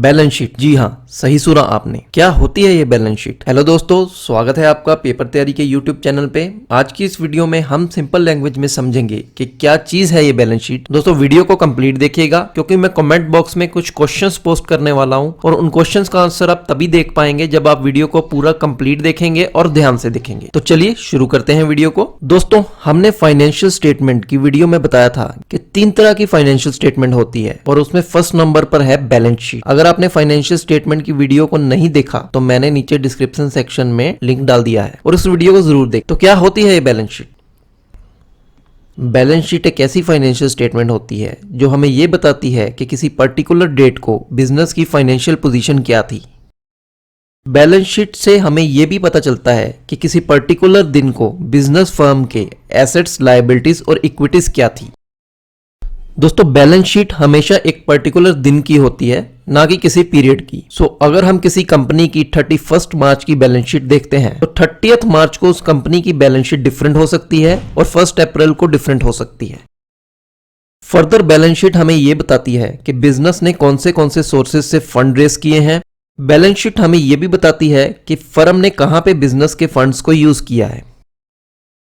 Balance sheet, जी हाँ, सही सुना आपने। क्या होती है ये बैलेंस शीट? हेलो दोस्तों, स्वागत है आपका पेपर तैयारी के यूट्यूब चैनल पे। आज की इस वीडियो में हम सिंपल लैंग्वेज में समझेंगे कि क्या चीज है ये बैलेंस शीट। दोस्तों वीडियो को कंप्लीट देखिएगा क्योंकि मैं कमेंट बॉक्स में कुछ क्वेश्चंस पोस्ट करने वाला हूँ और उन क्वेश्चंस का आंसर आप तभी देख पाएंगे जब आप वीडियो को पूरा कंप्लीट देखेंगे और ध्यान से देखेंगे। तो चलिए शुरू करते हैं वीडियो को। दोस्तों हमने फाइनेंशियल स्टेटमेंट की वीडियो में बताया था कि 3 तरह की फाइनेंशियल स्टेटमेंट होती है और उसमें फर्स्ट नंबर पर है बैलेंस शीट। अगर आपने फाइनेंशियल स्टेटमेंट की वीडियो को नहीं देखा तो मैंने नीचे डिस्क्रिप्शन सेक्शन में लिंक डाल दिया है और उस वीडियो को जरूर देख। तो क्या होती है ये बैलेंस शीट? बैलेंस शीट एक ऐसी फाइनेंशियल स्टेटमेंट होती है जो हमें यह बताती है कि किसी पर्टिकुलर डेट को बिजनेस की फाइनेंशियल पोजीशन क्या थी। बैलेंस शीट से हमें यह भी पता चलता है कि किसी पर्टिकुलर दिन को बिजनेस फर्म के एसेट्स, लायबिलिटीज और इक्विटीज क्या थी। दोस्तों बैलेंस शीट हमेशा एक पर्टिकुलर दिन की होती है, ना कि किसी पीरियड की। अगर हम किसी कंपनी की 31 मार्च की बैलेंस शीट देखते हैं तो 30 मार्च को उस कंपनी की बैलेंस शीट डिफरेंट हो सकती है और 1 अप्रैल को डिफरेंट हो सकती है। फर्दर बैलेंस शीट हमें यह बताती है कि बिजनेस ने कौन से सोर्सेज से फंड रेज किए हैं। बैलेंस शीट हमें यह भी बताती है कि फर्म ने कहां पे बिजनेस के फंड्स को यूज किया है।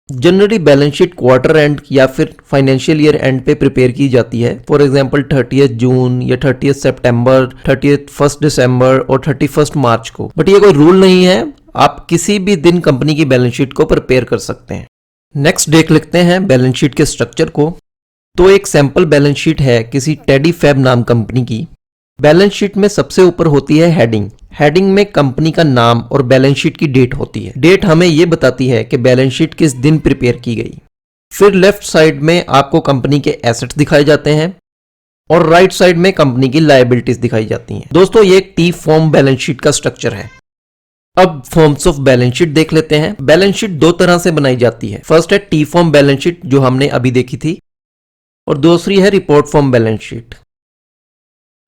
Generally balance sheet quarter and या फिर फाइनेंशियल ईयर एंड पे प्रिपेयर की जाती है। फॉर एग्जांपल 30 जून या 30 सितंबर, 31 दिसंबर और 31 मार्च को। बट ये कोई रूल नहीं है, आप किसी भी दिन कंपनी की बैलेंस शीट को प्रिपेयर कर सकते हैं। नेक्स्ट देख लेते हैं बैलेंस शीट के स्ट्रक्चर को। तो एक सैंपल बैलेंस शीट है किसी टेडी फैब नाम कंपनी की। बैलेंस शीट में सबसे ऊपर होती है हेडिंग। हेडिंग में कंपनी का नाम और बैलेंस शीट की डेट होती है। डेट हमें यह बताती है कि बैलेंस शीट किस दिन प्रिपेयर की गई। फिर लेफ्ट साइड में आपको कंपनी के एसेट्स दिखाए जाते हैं और राइट साइड में कंपनी की लायबिलिटीज दिखाई जाती हैं। दोस्तों ये एक टी फॉर्म बैलेंस शीट का स्ट्रक्चर है। अब फॉर्म्स ऑफ बैलेंस शीट देख लेते हैं। बैलेंस शीट 2 तरह से बनाई जाती है। फर्स्ट है टी फॉर्म बैलेंस शीट जो हमने अभी देखी थी और दूसरी है रिपोर्ट फॉर्म बैलेंस शीट।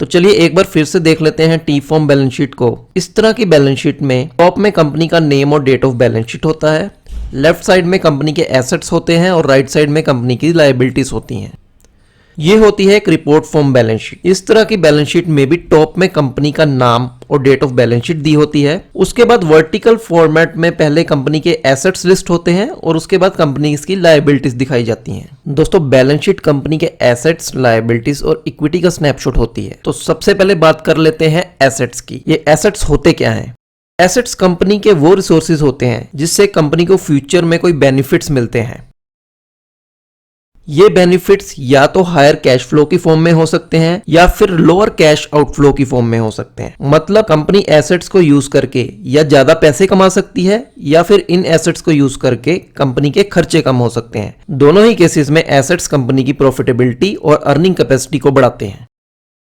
तो चलिए एक बार फिर से देख लेते हैं टी फॉर्म बैलेंस शीट को। इस तरह की बैलेंस शीट में टॉप में कंपनी का नेम और डेट ऑफ बैलेंस शीट होता है, लेफ्ट साइड में कंपनी के एसेट्स होते हैं और राइट साइड में कंपनी की लायबिलिटीज होती हैं। ये होती है एक रिपोर्ट फॉर्म बैलेंस शीट। इस तरह की बैलेंस शीट में भी टॉप में कंपनी का नाम और डेट ऑफ बैलेंस शीट दी होती है। उसके बाद वर्टिकल फॉर्मेट में पहले कंपनी के एसेट्स लिस्ट होते हैं और उसके बाद कंपनी की लायबिलिटीज दिखाई जाती हैं। दोस्तों बैलेंस शीट कंपनी के एसेट्स, लायबिलिटीज और इक्विटी का स्नैपशॉट होती है। तो सबसे पहले बात कर लेते हैं एसेट्स की। ये एसेट्स होते क्या हैं? एसेट्स कंपनी के वो रिसोर्सेज होते हैं जिससे कंपनी को फ्यूचर में कोई बेनिफिट्स मिलते हैं। ये बेनिफिट्स या तो हायर कैश फ्लो की फॉर्म में हो सकते हैं या फिर लोअर कैश आउटफ्लो की फॉर्म में हो सकते हैं। मतलब कंपनी एसेट्स को यूज करके या ज्यादा पैसे कमा सकती है या फिर इन एसेट्स को यूज करके कंपनी के खर्चे कम हो सकते हैं। दोनों ही केसेस में एसेट्स कंपनी की प्रॉफिटेबिलिटी और अर्निंग कैपेसिटी को बढ़ाते हैं।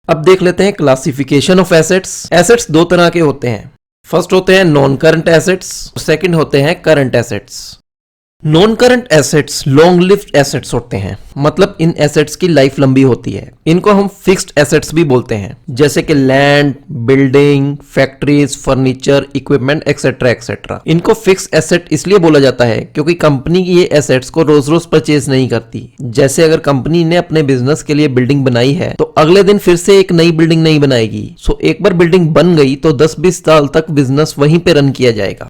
अब देख लेते हैं क्लासिफिकेशन ऑफ एसेट्स। एसेट्स 2 तरह के होते हैं। फर्स्ट होते हैं नॉन करंट एसेट्स, सेकंड होते हैं current assets. Non current assets long lived assets होते हैं, मतलब इन एसेट्स की लाइफ लंबी होती है। इनको हम फिक्स्ड एसेट्स भी बोलते हैं, जैसे कि land, building, factories, furniture, equipment etcetera etcetera. इनको फिक्स्ड एसेट इसलिए बोला जाता है क्योंकि कंपनी की ये एसेट्स को रोज रोज परचेज नहीं करती। जैसे अगर कंपनी ने अपने बिजनेस के लिए बिल्डिंग बनाई है तो अगले दिन फिर से एक नई बिल्डिंग नहीं बनाएगी। एक बार बिल्डिंग बन गई तो 10-20 साल तक बिजनेस वहीं पे रन किया जाएगा।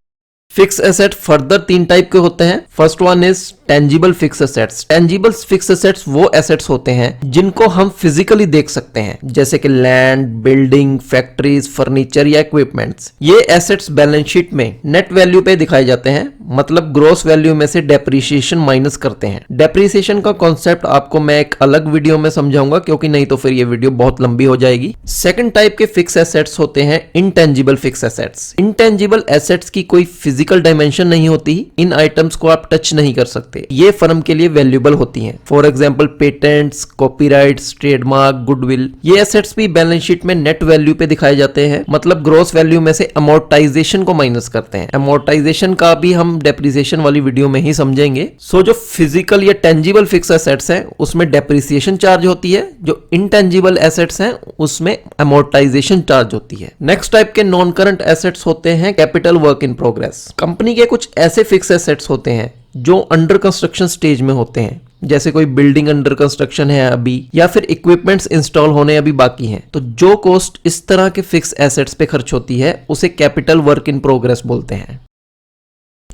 फिक्स एसेट फर्दर 3 टाइप के होते हैं। First one is tangible fixed assets. Tangible fixed assets वो एसेट्स होते हैं जिनको हम फिजिकली देख सकते हैं, जैसे कि लैंड, बिल्डिंग, फैक्ट्रीज, फर्नीचर या इक्विपमेंट्स। ये एसेट्स बैलेंस शीट में नेट वैल्यू पे दिखाए जाते हैं, मतलब ग्रॉस वैल्यू में से डेप्रिसिएशन माइनस करते हैं। डेप्रिसिएशन का कॉन्सेप्ट आपको मैं एक अलग वीडियो में समझाऊंगा क्योंकि नहीं तो फिर ये वीडियो बहुत लंबी हो जाएगी। सेकंड टाइप के फिक्स एसेट्स होते हैं intangible fix assets. Intangible assets की कोई फिजिकल डायमेंशन नहीं होती, इन आइटम्स को आप टच नहीं कर सकते। ये फर्म के लिए वैल्यूएबल होती हैं। For example patents, copyrights, trademark, goodwill. ये एसेट्स भी बैलेंस शीट में नेट वैल्यू पे दिखाए जाते हैं, मतलब ग्रॉस वैल्यू में से अमोर्टाइजेशन को माइनस करते हैं। अमोर्टाइजेशन का भी हम डेप्रिसिएशन वाली वीडियो में ही समझेंगे। जो फिजिकल या टेंजिबल फिक्स एसेट्स हैं उसमें डेप्रिसिएशन चार्ज होती है, जो इनटेंजिबल एसेट्स हैं उसमें अमोर्टाइजेशन चार्ज होती है। नेक्स्ट टाइप के नॉन करंट एसेट्स होते हैं capital work in progress. Company के कुछ ऐसे फिक्स एसेट्स होते हैं जो अंडर कंस्ट्रक्शन स्टेज में होते हैं, जैसे कोई बिल्डिंग अंडर कंस्ट्रक्शन है अभी, या फिर इक्विपमेंट्स इंस्टॉल होने अभी बाकी हैं। तो जो कॉस्ट इस तरह के फिक्स एसेट्स पे खर्च होती है उसे कैपिटल वर्क इन प्रोग्रेस बोलते हैं।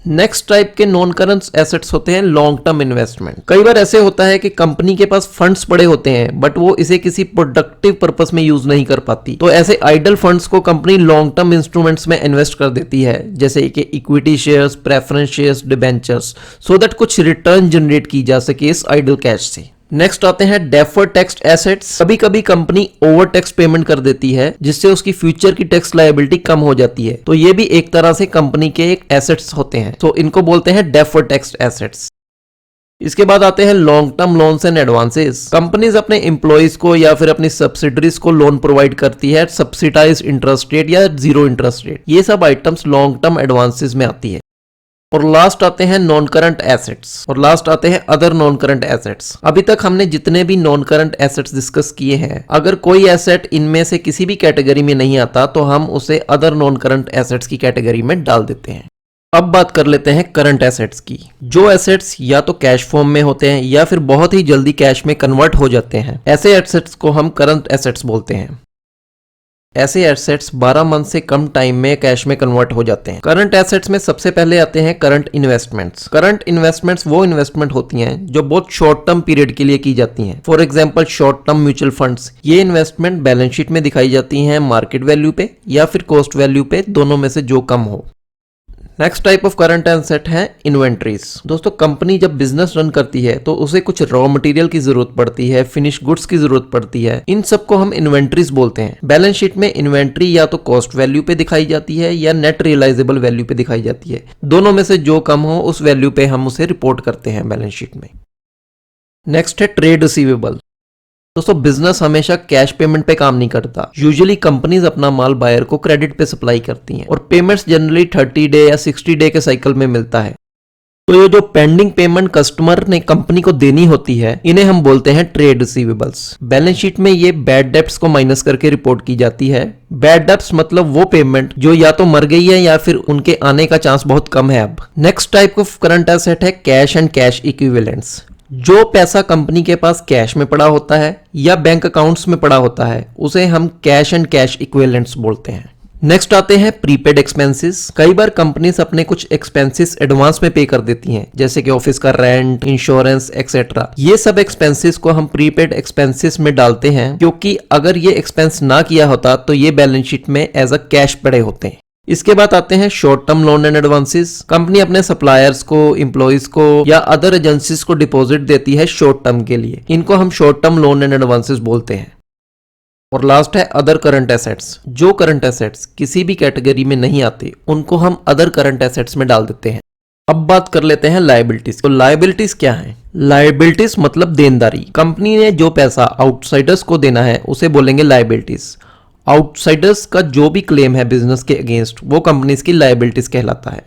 नेक्स्ट टाइप के नॉन करंट एसेट्स होते हैं लॉन्ग टर्म इन्वेस्टमेंट। कई बार ऐसे होता है कि कंपनी के पास फंड्स पड़े होते हैं बट वो इसे किसी प्रोडक्टिव पर्पस में यूज नहीं कर पाती, तो ऐसे आइडल फंड्स को कंपनी लॉन्ग टर्म इंस्ट्रूमेंट्स में इन्वेस्ट कर देती है, जैसे कि equity shares, preference shares, debentures, so that कुछ रिटर्न जनरेट की जा सके इस आइडल कैश से। नेक्स्ट आते हैं डेफर्ड टैक्स एसेट्स। कभी कभी कंपनी ओवर टैक्स पेमेंट कर देती है जिससे उसकी फ्यूचर की टैक्स लायबिलिटी कम हो जाती है, तो ये भी एक तरह से कंपनी के एक एसेट्स होते हैं, तो इनको बोलते हैं डेफर्ड टैक्स एसेट्स। इसके बाद आते हैं long term loans and advances. Companies अपने एम्प्लॉइज को या फिर अपनी सब्सिडरीज को लोन प्रोवाइड करती है सब्सिडाइज इंटरेस्ट रेट या जीरो इंटरेस्ट रेट। ये सब आइटम्स लॉन्ग टर्म एडवांसेस में आती है। और लास्ट आते हैं नॉन करंट एसेट्स, और लास्ट आते हैं अदर नॉन करंट एसेट्स। अभी तक हमने जितने भी नॉन करंट एसेट्स डिस्कस किए हैं, अगर कोई एसेट इनमें से किसी भी कैटेगरी में नहीं आता तो हम उसे अदर नॉन करंट एसेट्स की कैटेगरी में डाल देते हैं। अब बात कर लेते हैं करंट एसेट्स की। जो एसेट्स या तो कैश फॉर्म में होते हैं या फिर बहुत ही जल्दी कैश में कन्वर्ट हो जाते हैं, ऐसे एसेट्स को हम करंट एसेट्स बोलते हैं। ऐसे एसेट्स 12 मंथ से कम टाइम में कैश में कन्वर्ट हो जाते हैं। करंट एसेट्स में सबसे पहले आते हैं करंट इन्वेस्टमेंट्स। करंट इन्वेस्टमेंट्स वो इन्वेस्टमेंट होती हैं जो बहुत शॉर्ट टर्म पीरियड के लिए की जाती हैं। For example short term mutual funds. ये इन्वेस्टमेंट बैलेंस शीट में दिखाई जाती हैं मार्केट वैल्यू पे या फिर कॉस्ट वैल्यू पे, दोनों में से जो कम हो। Next type of current asset है इन्वेंट्रीज। दोस्तों कंपनी जब बिजनेस रन करती है तो उसे कुछ रॉ मटेरियल की जरूरत पड़ती है, फिनिश गुड्स की जरूरत पड़ती है, इन सबको हम इन्वेंट्रीज बोलते हैं। बैलेंस शीट में इन्वेंट्री या तो कॉस्ट वैल्यू पे दिखाई जाती है या नेट रियलाइजेबल वैल्यू पे दिखाई जाती है, दोनों में से जो कम हो उस वैल्यू पे हम उसे रिपोर्ट करते हैं बैलेंस शीट में। नेक्स्ट है ट्रेड रिसीवेबल। दोस्तों बिजनेस हमेशा कैश पेमेंट पे काम नहीं करता। यूजुअली कंपनीज अपना माल बायर को क्रेडिट पे सप्लाई करती हैं और पेमेंट्स जनरली 30 डे या 60 डे के साइकिल में मिलता है। तो ये जो पेंडिंग पेमेंट कस्टमर ने कंपनी को देनी होती है, इन्हें हम बोलते हैं ट्रेड रिसीवेबल्स। बैलेंस शीट में ये बैड डेब्ट्स को माइनस करके रिपोर्ट की जाती है। बैड डेब्ट्स मतलब वो पेमेंट जो या तो मर गई है या फिर उनके आने का चांस बहुत कम है अब। Next type of current asset है कैश एंड कैश इक्विवेलेंट्स। जो पैसा कंपनी के पास कैश में पड़ा होता है या बैंक अकाउंट्स में पड़ा होता है उसे हम कैश एंड कैश इक्विवेलेंट्स बोलते हैं। नेक्स्ट आते हैं प्रीपेड एक्सपेंसेस। कई बार कंपनीज अपने कुछ एक्सपेंसेस एडवांस में पे कर देती हैं, जैसे कि ऑफिस का रेंट, इंश्योरेंस एक्सेट्रा। ये सब एक्सपेंसेस को हम प्रीपेड एक्सपेंसेस में डालते हैं, क्योंकि अगर ये एक्सपेंस ना किया होता तो ये बैलेंस शीट में एज अ कैश पड़े होते हैं। इसके बाद आते हैं short term loan and advances. Company अपने सप्लायर्स को, एम्प्लॉइज को या अदर एजेंसीज को डिपॉजिट देती है शॉर्ट टर्म के लिए, इनको हम short term loan and advances बोलते हैं। और लास्ट है अदर करंट एसेट्स। जो करंट एसेट्स किसी भी कैटेगरी में नहीं आते उनको हम अदर करंट एसेट्स में डाल देते हैं। अब बात कर लेते हैं लायबिलिटीज। तो लायबिलिटीज क्या है? लायबिलिटीज मतलब देनदारी। कंपनी ने जो पैसा आउटसाइडर्स को देना है उसे बोलेंगे लायबिलिटीज। आउटसाइडर्स का जो भी क्लेम है बिजनेस के अगेंस्ट वो कंपनीज की लायबिलिटीज कहलाता है।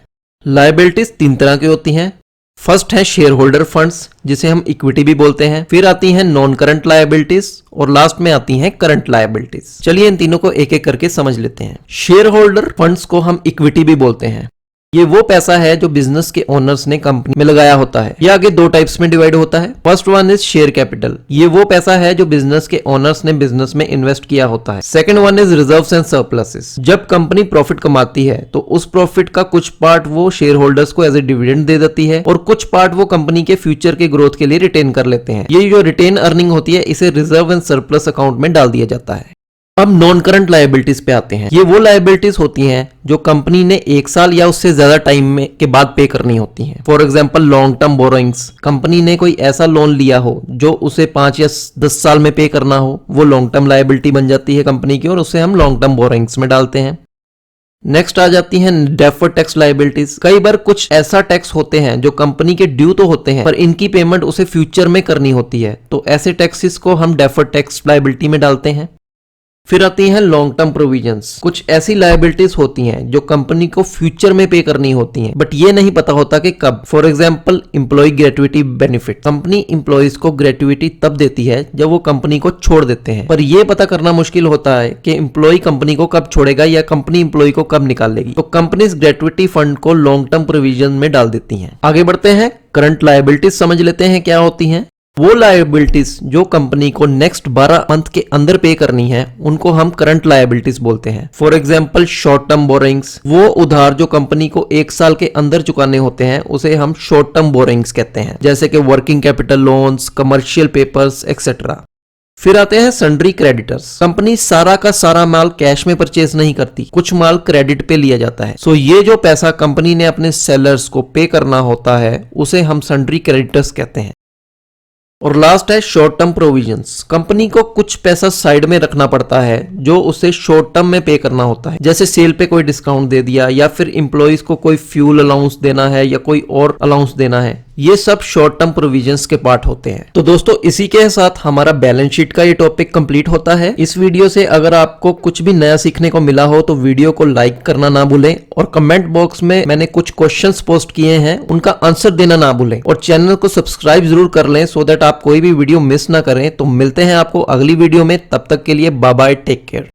लायबिलिटीज 3 तरह की होती हैं। फर्स्ट है शेयर होल्डर फंड्स, जिसे हम इक्विटी भी बोलते हैं। फिर आती हैं नॉन करंट लायबिलिटीज और लास्ट में आती हैं करंट लायबिलिटीज। चलिए इन तीनों को एक एक करके समझ लेते हैं। शेयर होल्डर फंड्स को हम इक्विटी भी बोलते हैं। ये वो पैसा है जो बिजनेस के ओनर्स ने कंपनी में लगाया होता है। ये आगे 2 टाइप्स में डिवाइड होता है। First one is share capital. ये वो पैसा है जो बिजनेस के ओनर्स ने बिजनेस में इन्वेस्ट किया होता है। Second one is reserves and surpluses. जब कंपनी प्रॉफिट कमाती है तो उस प्रॉफिट का कुछ पार्ट वो शेयर होल्डर्स को एज ए डिविडेंड दे देती है और कुछ पार्ट वो कंपनी के फ्यूचर के ग्रोथ के लिए रिटेन कर लेते हैं। ये जो रिटेन अर्निंग होती है इसे रिजर्व एंड सरप्लस अकाउंट में डाल दिया जाता है। अब नॉन करंट लायबिलिटीज पे आते हैं। ये वो लायबिलिटीज होती हैं जो कंपनी ने 1 साल या उससे ज्यादा टाइम में के बाद पे करनी होती हैं। For example long term borrowings. Company ने कोई ऐसा लोन लिया हो जो उसे 5 या 10 साल में पे करना हो, वो लॉन्ग टर्म लायबिलिटी बन जाती है कंपनी की और उसे हम लॉन्ग टर्म बोरोइंग्स में डालते हैं। नेक्स्ट आ जाती हैं डेफर्ड टैक्स लायबिलिटीज। कई बार कुछ ऐसा टैक्स होते हैं जो कंपनी के ड्यू तो होते हैं पर इनकी पेमेंट उसे फ्यूचर में करनी होती है, तो ऐसे टैक्सेस को हम डेफर्ड टैक्स लायबिलिटी में डालते हैं। फिर आती हैं लॉन्ग टर्म प्रोविजंस। कुछ ऐसी लायबिलिटीज होती हैं जो कंपनी को फ्यूचर में पे करनी होती हैं बट ये नहीं पता होता कि कब। For example employee gratuity benefit. Company employees को ग्रेट्युटी तब देती है जब वो कंपनी को छोड़ देते हैं, पर यह पता करना मुश्किल होता है कि एम्प्लॉय कंपनी को कब छोड़ेगा या कंपनी एम्प्लॉय को कब निकालेगी, तो कंपनी ग्रेट्युटी फंड को लॉन्ग टर्म प्रोविजन में डाल देती है। आगे बढ़ते हैं, करंट लायबिलिटीज समझ लेते हैं क्या होती हैं। वो लायबिलिटीज जो कंपनी को नेक्स्ट 12 मंथ के अंदर पे करनी है उनको हम करंट लायबिलिटीज बोलते हैं। For example short term borrowings, वो उधार जो कंपनी को 1 साल के अंदर चुकाने होते हैं उसे हम शॉर्ट टर्म बोरिंग्स कहते हैं, जैसे कि working capital loans, commercial papers etcetera. फिर आते हैं सन्ड्री क्रेडिटर्स। कंपनी सारा का सारा माल कैश में परचेज नहीं करती, कुछ माल क्रेडिट पे लिया जाता है। सो ये जो पैसा कंपनी ने अपने सेलर्स को पे करना होता है उसे हम सन्ड्री क्रेडिटर्स कहते हैं। और लास्ट है शॉर्ट टर्म प्रोविजंस। कंपनी को कुछ पैसा साइड में रखना पड़ता है जो उसे शॉर्ट टर्म में पे करना होता है, जैसे सेल पे कोई डिस्काउंट दे दिया या फिर एम्प्लॉइज को कोई फ्यूल अलाउंस देना है या कोई और अलाउंस देना है। ये सब शॉर्ट टर्म प्रोविजंस के पार्ट होते हैं। तो दोस्तों इसी के साथ हमारा बैलेंस शीट का ये टॉपिक कंप्लीट होता है। इस वीडियो से अगर आपको कुछ भी नया सीखने को मिला हो तो वीडियो को लाइक करना ना भूलें और कमेंट बॉक्स में मैंने कुछ क्वेश्चंस पोस्ट किए हैं उनका आंसर देना ना भूलें और चैनल को सब्सक्राइब जरूर कर लें सो दैट आप कोई भी वीडियो मिस ना करें। तो मिलते हैं आपको अगली वीडियो में, तब तक के लिए बाय बाय, टेक केयर।